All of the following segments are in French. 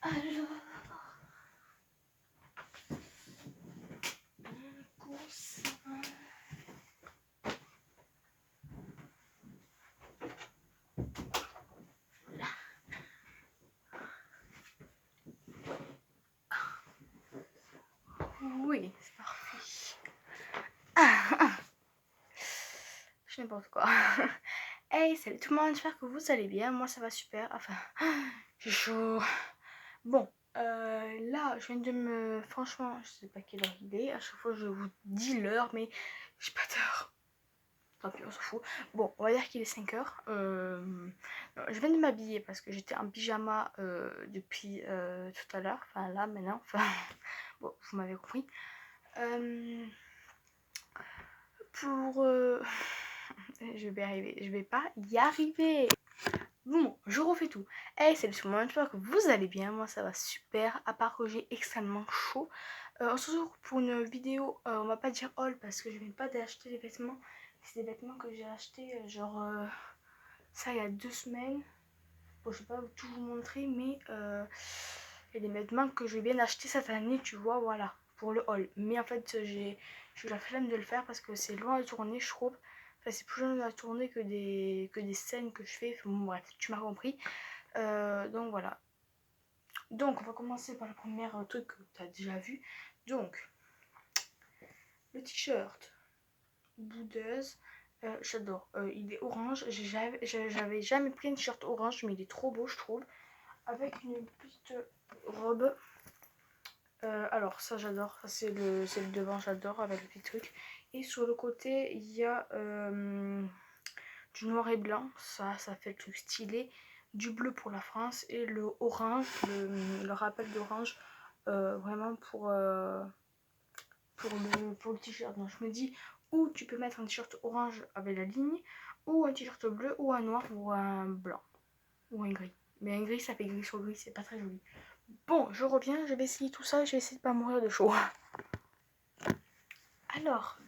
Alors, un coussin. Oui, c'est parfait. Je sais n'importe quoi. Hey, salut tout le monde, j'espère que vous allez bien. Moi, ça va super. Enfin, j'ai chaud. Bon, là, je viens de me... Franchement, je sais pas quelle heure il est. À chaque fois, je vous dis l'heure, mais j'ai pas d'heure. Tant pis, on s'en fout. Bon, on va dire qu'il est 5 heures. Je viens de m'habiller parce que j'étais en pyjama depuis tout à l'heure. Enfin, là, maintenant. Enfin, bon, vous m'avez compris. Pour... je vais arriver. Je vais pas y arriver. Bon, je refais tout. Hey, salut tout le monde, j'espère que vous allez bien. Moi, ça va super. À part que j'ai extrêmement chaud. On se retrouve pour une vidéo. On va pas dire haul parce que je viens pas d'acheter les vêtements. C'est des vêtements que j'ai achetés genre ça il y a 2 semaines. Bon, je vais pas tout vous montrer, mais il y a des vêtements que j'ai bien achetés cette année, tu vois, voilà, pour le haul. Mais en fait, j'ai eu la flemme de le faire parce que c'est loin à tourner, je trouve. Enfin, c'est plus long à tourner que des scènes que je fais. Enfin, bon, bref, tu m'as compris. Donc voilà. Donc, on va commencer par le premier truc que tu as déjà vu. Donc, le t-shirt boudeuse. J'adore. Il est orange. J'avais jamais pris un t-shirt orange, mais il est trop beau, je trouve. Avec une petite robe. Alors, ça, j'adore. Ça, c'est le devant, j'adore, avec le petit truc. Et sur le côté, il y a du noir et blanc. Ça fait le truc stylé. Du bleu pour la France. Et le orange, le rappel d'orange. Vraiment pour le t-shirt. Donc, je me dis, ou tu peux mettre un t-shirt orange avec la ligne, ou un t-shirt bleu, ou un noir, ou un blanc, ou un gris. Mais un gris, ça fait gris sur gris, c'est pas très joli. Bon, je reviens, je vais essayer tout ça, je vais essayer de pas mourir de chaud. Alors,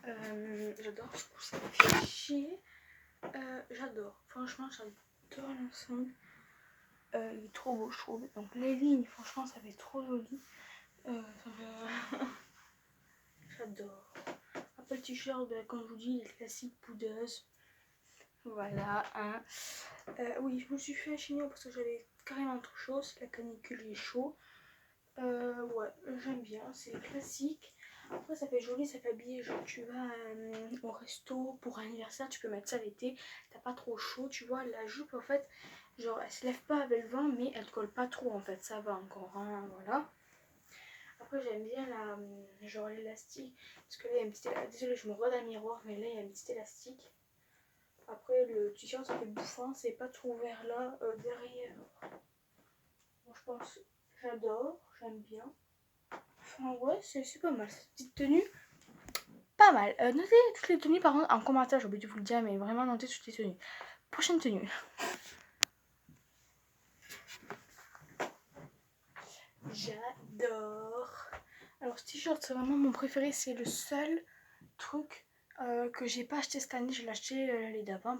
j'adore, ça me fait chier. J'adore, franchement, j'adore l'ensemble. Il est trop beau, je trouve. Donc, les lignes, franchement, ça fait trop joli. J'adore. Après le t-shirt, comme je vous dis, les classiques poudeuses. Voilà, hein. Oui, je me suis fait un chignon parce que j'avais carrément trop chaud. C'est la canicule, il est chaud. Ouais, j'aime bien, c'est classique. Après, ça fait joli, ça fait habillé. Genre, tu vas au resto pour un anniversaire, tu peux mettre ça l'été. T'as pas trop chaud, tu vois. La jupe, en fait, genre, elle se lève pas avec le vent, mais elle colle pas trop, en fait. Ça va encore, hein, voilà. Après, j'aime bien genre l'élastique. Parce que là, il y a un petit élastique. Désolée, je me regarde dans le miroir, mais là, il y a un petit élastique. Après, le t-shirt, ça fait bouffant, c'est pas trop ouvert là, derrière. Bon, je pense, j'adore, j'aime bien. Enfin, ouais, c'est pas mal, cette petite tenue. Pas mal. Notez toutes les tenues, par contre, en commentaire, j'ai oublié de vous le dire, mais vraiment notez toutes les tenues. Prochaine tenue. J'adore. Alors, ce t-shirt, c'est vraiment mon préféré, c'est le seul truc que j'ai pas acheté cette année. Je l'ai acheté l'année d'avant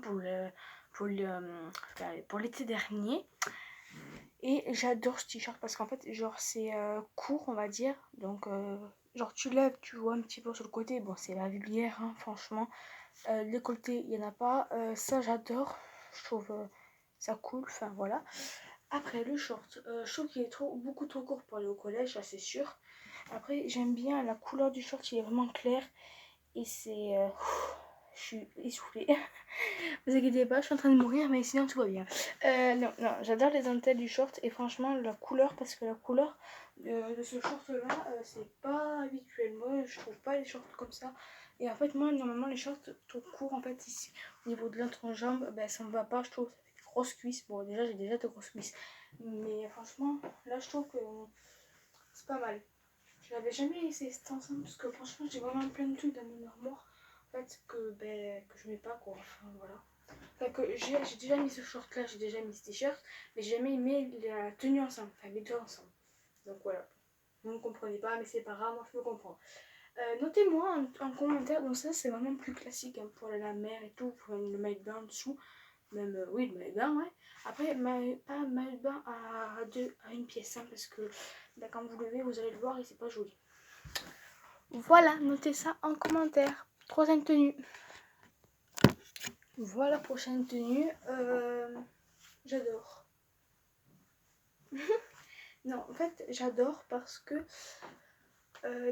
pour l'été dernier. Et j'adore ce t-shirt parce qu'en fait, genre, c'est court, on va dire. Donc, genre, tu lèves, tu vois un petit peu sur le côté. Bon, c'est la vulgaire, hein, franchement. Décolleté, il n'y en a pas. Ça, j'adore. Je trouve ça cool. Enfin, voilà. Après, le short. Je trouve qu'il est beaucoup trop court pour aller au collège, ça c'est sûr. Après, j'aime bien la couleur du short, il est vraiment clair. Et c'est... je suis essoufflée. Vous inquiétez pas, je suis en train de mourir, mais sinon tout va bien. Non, j'adore les dentelles du short et franchement la couleur, parce que la couleur de ce short là, c'est pas habituel. Moi, je trouve pas les shorts comme ça. Et en fait, moi, normalement, les shorts trop courts, en fait, ici, au niveau de l'entrejambe, ben, ça me va pas, je trouve. Ça fait des grosses cuisses. Bon, déjà, j'ai déjà de grosses cuisses. Mais franchement, là, je trouve que c'est pas mal. Je n'avais jamais essayé cet ensemble parce que franchement, j'ai vraiment plein de trucs dans mon armoire. En fait, que je mets pas, quoi. Enfin, voilà. Enfin, que j'ai déjà mis ce short là, j'ai déjà mis ce t-shirt, mais j'ai jamais mis la tenue ensemble, enfin les deux ensemble. Donc voilà. Vous ne comprenez pas, mais c'est pas grave, moi je me comprends. Notez-moi en commentaire, donc ça c'est vraiment plus classique hein, pour aller à la mer et tout, pour le mettre bien en dessous. Même, oui, le maillot de bain, ouais. Après, pas un maillot de bain à une pièce, hein, parce que là, quand vous levez, vous allez le voir et c'est pas joli. Voilà, notez ça en commentaire. Troisième tenue. Voilà, prochaine tenue. J'adore. Non, en fait, j'adore parce que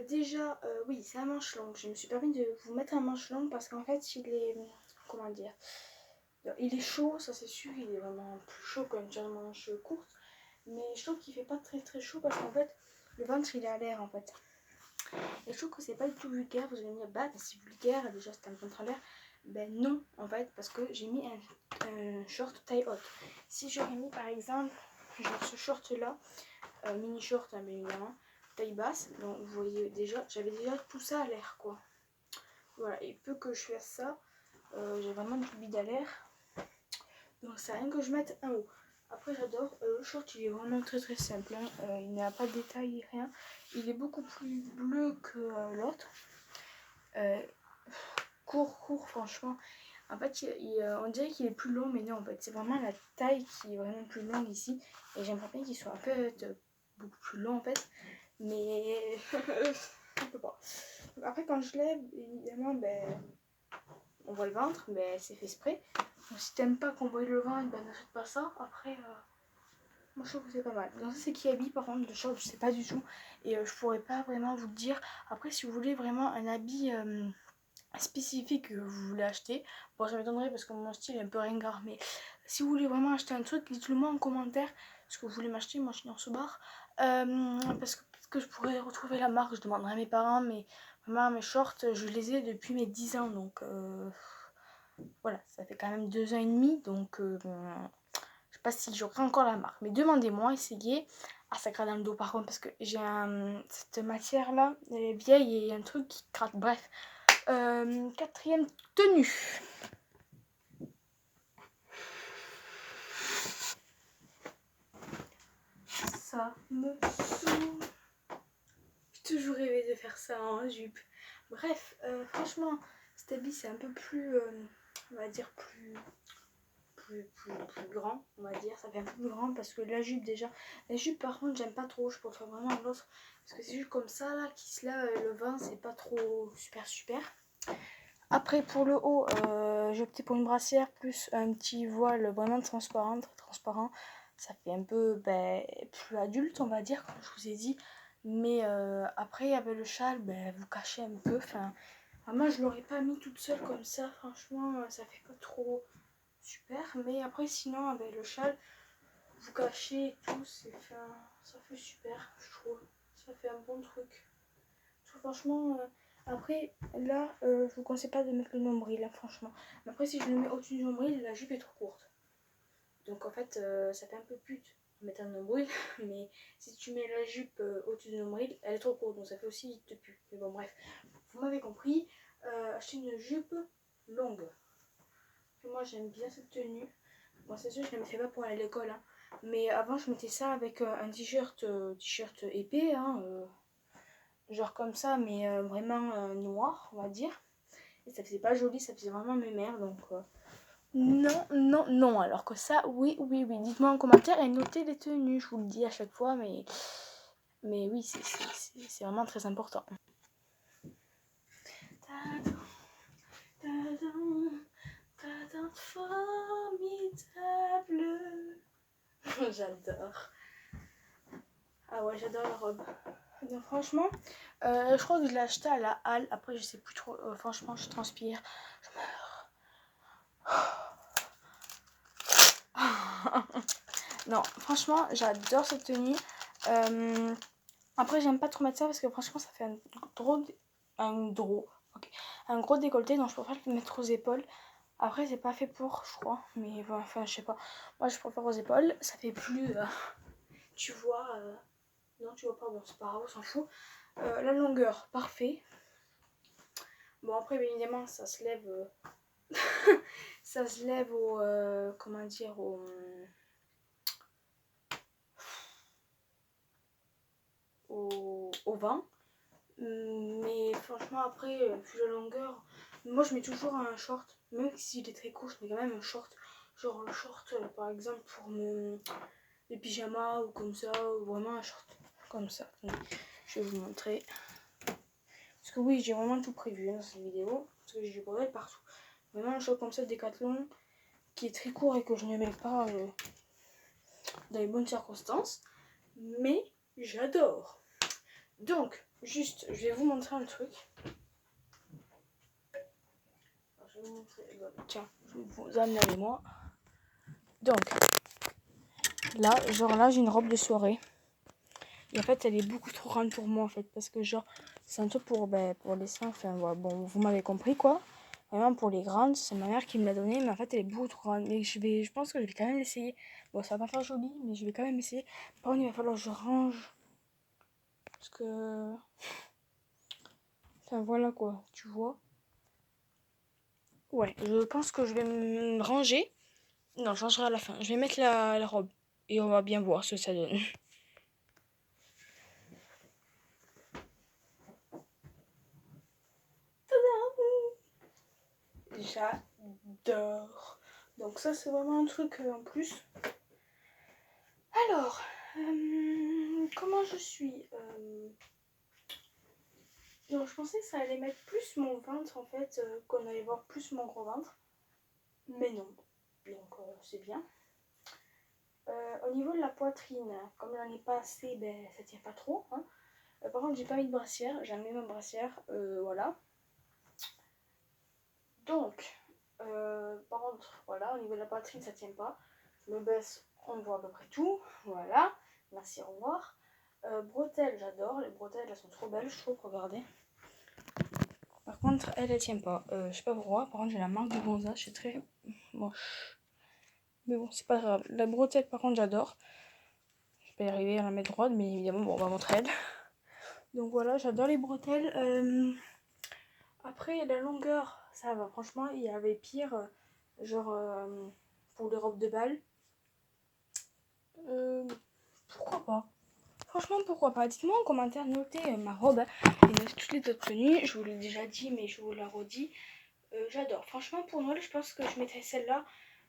déjà, oui, c'est un manche longue. Je me suis permis de vous mettre un manche long parce qu'en fait, il est, comment dire, il est chaud, ça c'est sûr. Il est vraiment plus chaud qu'une manche courte. Mais je trouve qu'il fait pas très très chaud parce qu'en fait, le ventre il est à l'air en fait. Et je trouve que c'est pas du tout vulgaire. Vous allez me dire, bah c'est vulgaire, déjà c'est un ventre à l'air. Ben non, en fait, parce que j'ai mis un short taille haute. Si j'aurais mis par exemple, genre ce short là, mini short hein, bien évidemment, taille basse, donc vous voyez déjà, j'avais déjà tout ça à l'air quoi. Voilà, et peu que je fasse ça, j'ai vraiment du bide à l'air. Donc c'est rien que je mette un haut. Après j'adore, le short il est vraiment très très simple, hein. Il n'a pas de détails, rien. Il est beaucoup plus bleu que l'autre. Court franchement. En fait on dirait qu'il est plus long mais non en fait c'est vraiment la taille qui est vraiment plus longue ici. Et j'aimerais bien qu'il soit en fait beaucoup plus long en fait. Mais on peut pas. Après quand je lève évidemment ben on voit le ventre mais c'est fait exprès. Donc, si t'aimes pas qu'on voit le ventre ben n'achète pas ça. Après moi je trouve que c'est pas mal. Donc ça c'est qui habille par contre le short je sais pas du tout. Et je pourrais pas vraiment vous le dire. Après si vous voulez vraiment un habit spécifique que vous voulez acheter, bon ça m'étonnerait parce que mon style est un peu ringard, mais si vous voulez vraiment acheter un truc, dites-le moi en commentaire ce que vous voulez m'acheter. Moi je suis dans ce bar parce que peut-être que je pourrais retrouver la marque, je demanderai à mes parents, mais vraiment mes shorts je les ai depuis mes 10 ans donc voilà, ça fait quand même 2 ans et demi donc je sais pas si j'aurai encore la marque, mais demandez-moi, essayez. Ah ça gratte dans le dos par contre parce que j'ai cette matière là, elle est vieille et il y a un truc qui gratte, bref. Quatrième tenue. Ça me saoule. J'ai toujours rêvé de faire ça en jupe. Bref, franchement, cet habit c'est un peu plus, on va dire plus grand, on va dire. Ça fait un peu plus grand parce que la jupe déjà. La jupe par contre j'aime pas trop, je préfère vraiment l'autre. Parce que c'est juste comme ça là qui se lève le vent, c'est pas trop super. Après pour le haut, j'ai opté pour une brassière plus un petit voile vraiment transparent, très transparent. Ça fait un peu plus adulte on va dire comme je vous ai dit. Mais après avec le châle, vous cachez un peu. Enfin, moi je l'aurais pas mis toute seule comme ça, franchement ça fait pas trop super. Mais après sinon avec le châle, vous cachez et tout, ça fait super je trouve. Ça fait un bon truc. Franchement, après là, je vous conseille pas de mettre le nombril, là, franchement. Mais après, si je le mets au-dessus du nombril, la jupe est trop courte. Donc en fait, ça fait un peu pute de mettre un nombril. Mais si tu mets la jupe au-dessus du nombril, elle est trop courte. Donc ça fait aussi vite de pute. Mais bon, bref, vous m'avez compris. Acheter une jupe longue. Et moi, j'aime bien cette tenue. Bon, c'est sûr, je ne le fais pas pour aller à l'école. Hein. Mais avant, je mettais ça avec un t-shirt épais. Hein, genre comme ça mais vraiment noir on va dire, et ça faisait pas joli, ça faisait vraiment mémère donc non, alors que ça oui, dites-moi en commentaire et notez les tenues, je vous le dis à chaque fois mais oui c'est vraiment très important. Formidable. J'adore. Ah ouais, j'adore la robe. Donc franchement, je crois que je l'ai acheté à la halle. Après, je sais plus trop. Franchement, je transpire. Je meurs. Non, franchement, j'adore cette tenue. Après, j'aime pas trop mettre ça parce que franchement, ça fait un gros décolleté. Donc, je préfère le mettre aux épaules. Après, c'est pas fait pour, je crois. Mais bon, enfin, je sais pas. Moi, je préfère aux épaules. Ça fait plus. Tu vois. Non, tu vois pas. Bon, c'est pas grave, on s'en fout. La longueur, parfait. Bon, après, bien évidemment, ça se lève. Ça se lève au. Comment dire au vent. Mais franchement, après, plus la longueur. Moi, je mets toujours un short. Même s'il est très court, je mets quand même un short. genre le short par exemple pour les pyjamas ou comme ça, ou vraiment un short comme ça. Je vais vous montrer. Parce que oui, j'ai vraiment tout prévu dans cette vidéo. Parce que j'ai du bordel partout. Vraiment un short comme ça, Décathlon, qui est très court et que je ne mets pas dans les bonnes circonstances. Mais j'adore. Donc, juste, je vais vous montrer un truc. Alors, je vais vous montrer. Tiens, je vais vous amener avec moi. Donc, là, genre là, j'ai une robe de soirée. Et en fait, elle est beaucoup trop grande pour moi, en fait. Parce que, genre, c'est un truc pour les seins. Enfin, voilà, bon, vous m'avez compris, quoi. Vraiment, pour les grandes, c'est ma mère qui me l'a donné. Mais en fait, elle est beaucoup trop grande. Mais je pense que je vais quand même essayer. Bon, ça va pas faire joli, mais je vais quand même essayer. Par contre, il va falloir que je range. Parce que... Enfin, voilà, quoi. Tu vois. Ouais, je pense que je vais me ranger. Non, je rangerai à la fin. Je vais mettre la robe. Et on va bien voir ce que ça donne. J'adore. Donc ça, c'est vraiment un truc en plus. Alors, comment je suis donc, je pensais que ça allait mettre plus mon ventre, en fait, qu'on allait voir plus mon gros ventre. Mais non. Donc, c'est bien. Au niveau de la poitrine, comme j'en ai pas assez, ben, ça tient pas trop. Hein. Par contre, j'ai pas mis de brassière. J'ai mis ma brassière. Voilà. Donc, par contre, voilà, au niveau de la poitrine, ça tient pas. Je me baisse, on voit à peu près tout. Voilà. Merci, au revoir. Bretelles, j'adore. Les bretelles, elles sont trop belles, je trouve. Regardez. Par contre, elle tient pas. Je sais pas pourquoi. Par contre, j'ai la marque de Gonza. Je suis très moche. Mais bon, c'est pas grave. La bretelle, par contre, j'adore. Je vais y arriver à la mettre droite, mais évidemment, bon, on va montrer elle. Donc voilà, j'adore les bretelles. Après, la longueur, ça va. Franchement, il y avait pire. Genre, pour les robes de bal. Pourquoi pas? Franchement, pourquoi pas? Dites-moi en commentaire, notez ma robe et toutes les autres tenues. Je vous l'ai déjà dit, mais je vous la redis. J'adore. Franchement, pour Noël, je pense que je mettrais celle-là.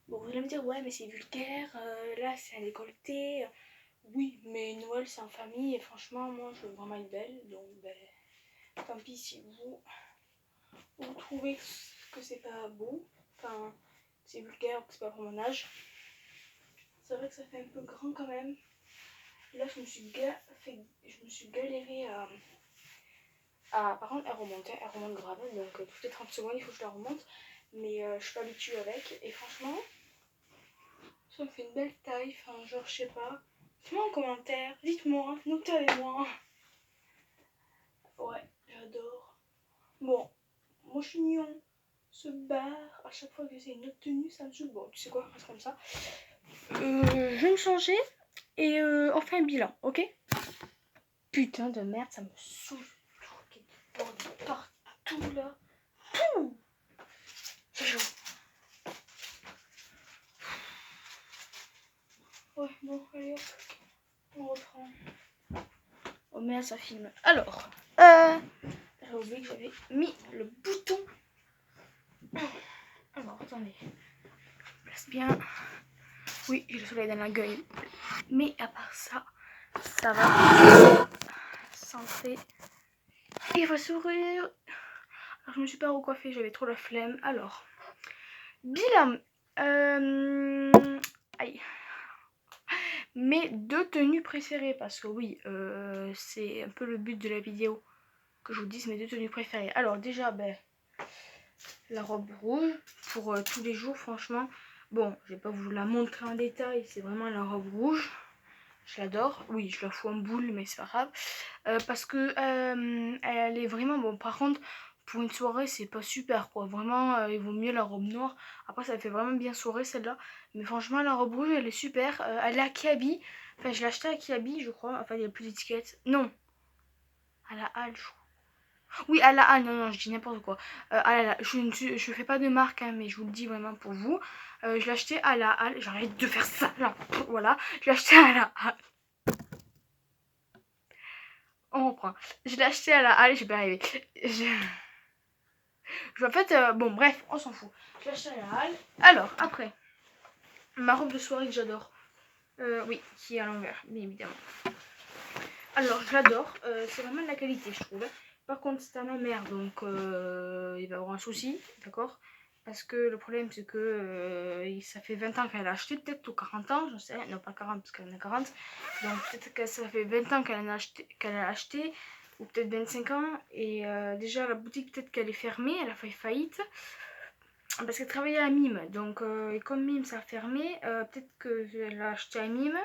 Bon, vous allez me dire, ouais, mais c'est vulgaire. Là, c'est un décolleté. Oui, mais Noël, c'est en famille. Et franchement, moi, je veux vraiment être belle. Donc, ben, tant pis si vous trouvez que c'est pas beau. Enfin, c'est vulgaire, que c'est pas pour mon âge. C'est vrai que ça fait un peu grand quand même. Là, je me suis galérée par contre, elle remonte grave. Donc, toutes les 30 secondes, il faut que je la remonte. Mais je suis pas habituée avec. Et franchement, ça me fait une belle taille. Enfin, genre, je sais pas. Dites-moi en commentaire. Dites-moi. Notez avec moi. Ouais, j'adore. Bon, mon chignon se barre. À chaque fois que j'ai une autre tenue, ça me saoule. Bon, tu sais quoi, reste comme ça. Je vais me changer. Et on fait un bilan, ok? Putain de merde, ça me saoule. Partout là. Pouh, c'est chaud. Ouais, bon, allez hop. On reprend. Oh merde, ça filme. Alors, j'ai oublié que j'avais mis le bouton. Alors, attendez. Place bien. Oui, j'ai le soleil dans la gueule. Mais à part ça, ça va. Santé. Et va sourire. Alors, je me suis pas recoiffée, j'avais trop la flemme. Alors, bilan. Aïe. Mes deux tenues préférées, parce que oui, c'est un peu le but de la vidéo que je vous dise mes deux tenues préférées. Alors déjà, ben, la robe rouge pour tous les jours, franchement. Bon, je vais pas vous la montrer en détail, c'est vraiment la robe rouge. Je l'adore. Oui, je la fous en boule, mais c'est pas grave. Parce que elle est vraiment bon. Par contre, pour une soirée, c'est pas super quoi. Vraiment, il vaut mieux la robe noire. Après, ça fait vraiment bien soirée celle-là. Mais franchement, la robe rouge, elle est super. Elle est à Kiabi. Enfin, je l'ai achetée à Kiabi, je crois. Enfin, il n'y a plus d'étiquette. Non. À la Halle, je crois. Oui, à la Halle. Non, non, je dis n'importe quoi. Je fais pas de marque, hein, mais je vous le dis vraiment pour vous. Je l'ai acheté à la Halle. J'arrête de faire ça. Là. Voilà. Je l'ai acheté à la Halle. On reprend. Je l'ai acheté à la Halle, j'ai pas arrivé. En fait, bon, bref, on s'en fout. Je l'ai acheté à la Halle. Alors, après. ma robe de soirée que j'adore. Oui, qui est à l'envers, bien évidemment. Alors, je l'adore. C'est vraiment de la qualité, je trouve. Par contre, c'est à ma mère, donc il va y avoir un souci, d'accord? Parce que le problème, c'est que ça fait 20 ans qu'elle a acheté, peut-être, ou 40 ans, je sais, non pas 40 parce qu'elle en a 40. Donc peut-être que ça fait 20 ans qu'elle a acheté, ou peut-être 25 ans. Et déjà, la boutique, peut-être qu'elle est fermée, elle a fait faillite. Parce qu'elle travaillait à Mime. Donc, et comme Mime, ça a fermé, peut-être qu'elle a acheté à Mime.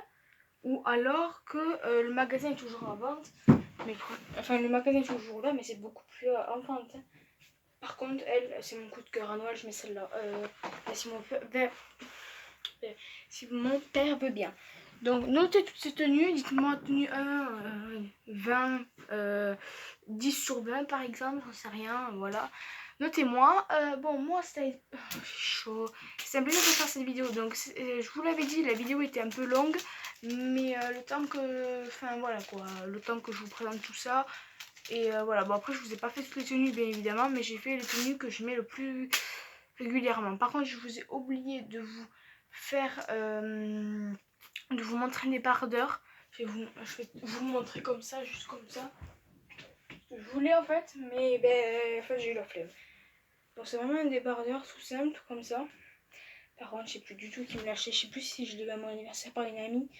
Ou alors que le magasin est toujours en vente. Mais, enfin, le magasin est toujours là, mais c'est beaucoup plus en vente. Hein. Par contre, elle, c'est mon coup de cœur à Noël, je mets celle-là. Si mon père veut bien. Donc, notez toutes ces tenues. Dites-moi tenue 1, 20, 10 sur 20 par exemple, j'en sais rien, voilà. Notez-moi. Bon, moi, c'était chaud. C'est un plaisir de faire cette vidéo. Donc, je vous l'avais dit, la vidéo était un peu longue. Mais le temps que... Enfin, voilà quoi. Le temps que je vous présente tout ça. Et voilà. Bon, après, je vous ai pas fait toutes les tenues, bien évidemment. Mais j'ai fait les tenues que je mets le plus régulièrement. Par contre, je vous ai oublié de vous faire... de vous montrer mes bardeurs. Je vais vous montrer comme ça, juste comme ça. Je voulais en fait, mais ben, en fait, j'ai eu la flemme. Donc c'est vraiment un débardeur tout simple, comme ça. Par contre, je sais plus du tout qui me l'a acheté. Je sais plus si je l'ai eu à mon anniversaire par une amie.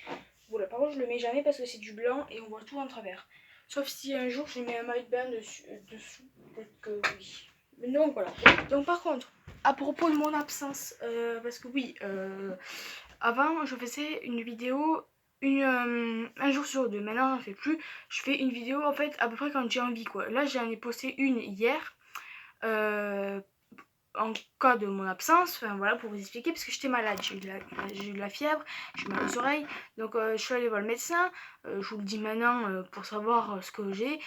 Voilà, par contre, je le mets jamais parce que c'est du blanc et on voit tout en travers. Sauf si un jour je mets un maillot de bain dessous. Peut-être que oui. Mais non, voilà. Donc par contre, à propos de mon absence, parce que oui, avant je faisais une vidéo un jour sur deux. Maintenant, j'en fais plus. Je fais une vidéo en fait à peu près quand j'ai envie quoi. Là, j'en ai posté une hier. En cas de mon absence, enfin voilà, pour vous expliquer, parce que j'étais malade, j'ai eu de la fièvre, j'ai mal aux oreilles, donc je suis allée voir le médecin, je vous le dis maintenant pour savoir ce que j'ai.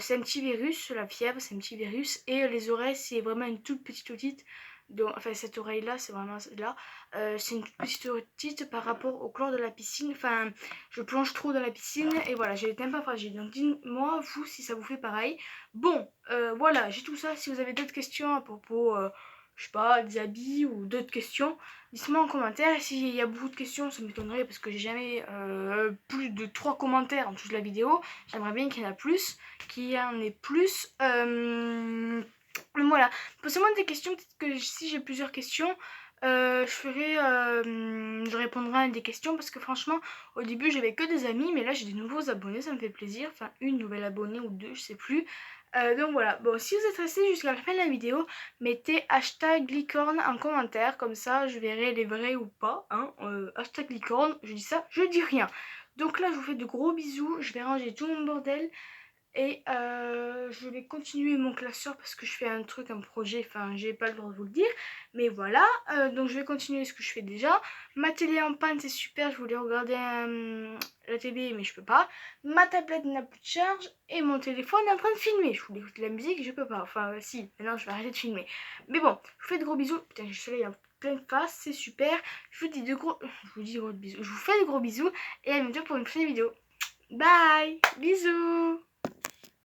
C'est un petit virus, la fièvre, c'est un petit virus, et les oreilles, c'est vraiment une toute petite otite. Donc, enfin, cette oreille-là, c'est vraiment là, c'est une toute petite otite par rapport au chlore de la piscine, enfin, je plonge trop dans la piscine, et voilà, j'ai les tympans fragiles, donc dites-moi, vous, si ça vous fait pareil. Bon, voilà, j'ai tout ça. Si vous avez d'autres questions à propos, je sais pas, des habits ou d'autres questions, dites-moi en commentaire. Et s'il y a beaucoup de questions, ça m'étonnerait parce que j'ai jamais plus de 3 commentaires en toute la vidéo. J'aimerais bien qu'il y en ait plus, voilà, posez-moi des questions. Peut-être que si j'ai plusieurs questions, je répondrai à des questions parce que franchement, au début, j'avais que des amis, mais là, j'ai des nouveaux abonnés, ça me fait plaisir. Enfin, une nouvelle abonnée ou deux, je sais plus. Donc voilà, bon, si vous êtes resté jusqu'à la fin de la vidéo, mettez hashtag licorne en commentaire, comme ça je verrai les vrais ou pas, hein, hashtag licorne, je dis ça, je dis rien. Donc là je vous fais de gros bisous, je vais ranger tout mon bordel, et je vais continuer mon classeur parce que je fais un truc, un projet, enfin j'ai pas le droit de vous le dire, mais voilà, donc je vais continuer ce que je fais déjà. Ma télé en panne, c'est super, je voulais regarder la télé mais je peux pas. Ma tablette n'a plus de charge et mon téléphone est en train de filmer. Je voulais écouter de la musique, je peux pas, enfin si, maintenant je vais arrêter de filmer. Mais bon, je vous fais de gros bisous, putain j'ai le soleil en pleine face, c'est super. Je vous dis de gros bisous, je vous fais de gros bisous et à bientôt pour une prochaine vidéo. Bye, bisous.